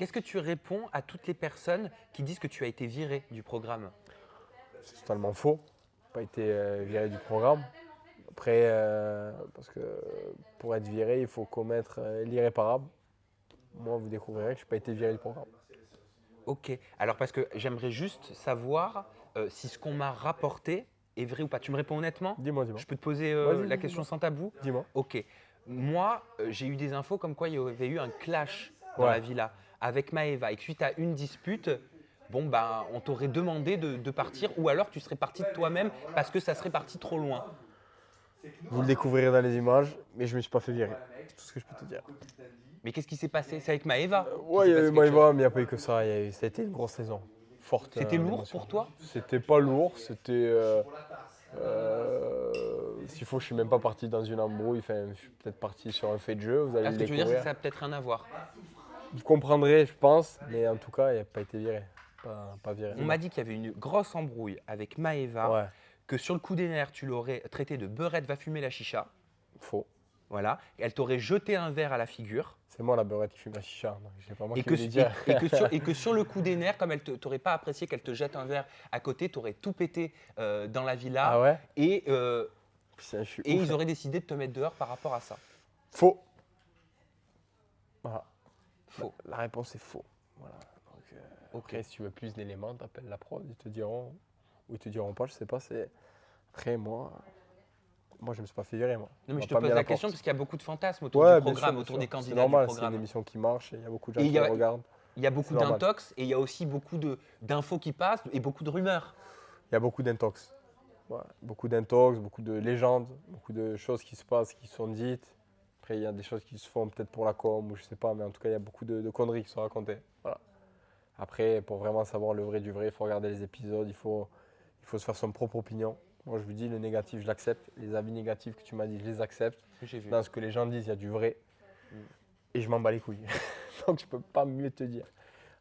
Qu'est-ce que tu réponds à toutes les personnes qui disent que tu as été viré du programme? C'est totalement faux. Je n'ai pas été viré du programme. Après, parce que pour être viré, il faut commettre l'irréparable. Moi, vous découvrirez que je n'ai pas été viré du programme. Ok. Alors parce que j'aimerais juste savoir si ce qu'on m'a rapporté est vrai ou pas. Tu me réponds honnêtement? Dis-moi, dis-moi. Je peux te poser Vas-y, la dis-moi. question sans tabou? Dis-moi. Ok. Moi, j'ai eu des infos comme quoi il y avait eu un clash dans Ouais. la villa avec Maëva et que suite à une dispute, bon ben, on t'aurait demandé de partir ou alors tu serais parti de toi-même parce que ça serait parti trop loin. Vous le découvrirez dans les images, mais je ne me suis pas fait virer. C'est tout ce que je peux te dire. Mais qu'est-ce qui s'est passé? C'est avec Maëva qu'il Ouais, il s'est y passé avait quelque chose. Maëva, mais il n'y a pas eu que ça. Ça a été une grosse saison. Forte. C'était lourd émotion. pour toi? C'était pas lourd. C'était. S'il faut, je suis même pas parti dans une embrouille. Enfin, je suis peut-être parti sur un fait de jeu. Vous allez Ah, ce le que tu veux dire, c'est que découvrir. ça a peut-être rien à voir. Vous comprendrez, je pense. Mais en tout cas, il n'a pas été viré. Pas viré. On m'a dit qu'il y avait une grosse embrouille avec Maëva, Ouais, que sur le coup des nerfs, tu l'aurais traité de beurette va fumer la chicha. faux. Voilà. Et elle t'aurait jeté un verre à la figure. C'est moi la beurette qui fume la chicha. Donc c'est pas moi Et qui que, voulais dire. et que sur le coup des nerfs, comme elle t'aurait pas apprécié qu'elle te jette un verre à côté, t'aurais tout pété dans la villa. Ah ouais? Et, Putain, je suis et ouf. ils auraient décidé de te mettre dehors par rapport à ça. Faux. Voilà. Faux. La réponse est faux. Voilà. Donc, Ok. après, si tu veux plus d'éléments, t'appelles la prod, ils te diront. Ou ils te diront pas, je sais pas. Après, moi je me suis pas fait virer, moi. Non, On mais m'a je te pas pose mis à la porte. question parce qu'il y a beaucoup de fantasmes autour Ouais, du bien programme, sûr, autour bien des sûr. candidats C'est normal, du c'est une programme. émission qui marche et il y a beaucoup de gens Et qui la regardent. il y a beaucoup C'est normal. d'intox et il y a aussi beaucoup d'infos qui passent et beaucoup de rumeurs. Il y a beaucoup d'intox. Ouais, beaucoup d'intox, beaucoup de légendes, beaucoup de choses qui se passent, qui sont dites. Après, il y a des choses qui se font peut-être pour la com ou je sais pas, mais en tout cas, il y a beaucoup de conneries qui sont racontées. Voilà. Après, pour vraiment savoir le vrai du vrai, il faut regarder les épisodes, il faut se faire son propre opinion. Moi, je vous dis, le négatif, je l'accepte. Les avis négatifs que tu m'as dit, je les accepte. J'ai vu. Dans ce que les gens disent, il y a du vrai. Et je m'en bats les couilles. Donc, je peux pas mieux te dire.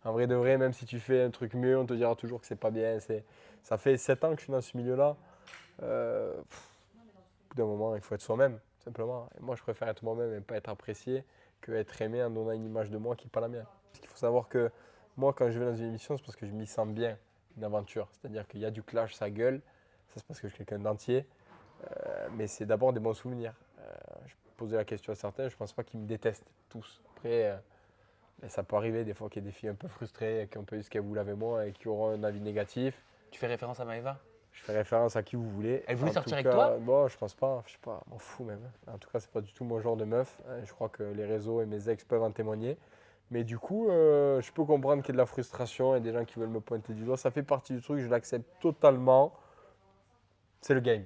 En vrai de vrai, même si tu fais un truc mieux, on te dira toujours que c'est pas bien. Ça fait 7 ans que je suis dans ce milieu-là. Au bout d'un moment, il faut être soi-même, simplement. Et moi, je préfère être moi-même et pas être apprécié que être aimé en donnant une image de moi qui n'est pas la mienne. Parce qu'il faut savoir que moi, quand je vais dans une émission, c'est parce que je m'y sens bien, une aventure. C'est-à-dire qu'il y a du clash, ça gueule. Ça, c'est parce que je suis quelqu'un d'entier. Mais c'est d'abord des bons souvenirs. Je posais la question à certains, je ne pense pas qu'ils me détestent tous. Après, ça peut arriver des fois qu'il y ait des filles un peu frustrées, qui ont pas eu ce qu'elles voulaient avec moi et qui auront un avis négatif. Tu fais référence à Maëva? Je fais référence à qui vous voulez. Elle voulait En sortir tout avec cas, toi? Bon, je pense pas, je sais pas, m'en fous même. En tout cas, c'est pas du tout mon genre de meuf. Je crois que les réseaux et mes ex peuvent en témoigner. Mais du coup, je peux comprendre qu'il y ait de la frustration et des gens qui veulent me pointer du doigt. Ça fait partie du truc, je l'accepte totalement. C'est le game.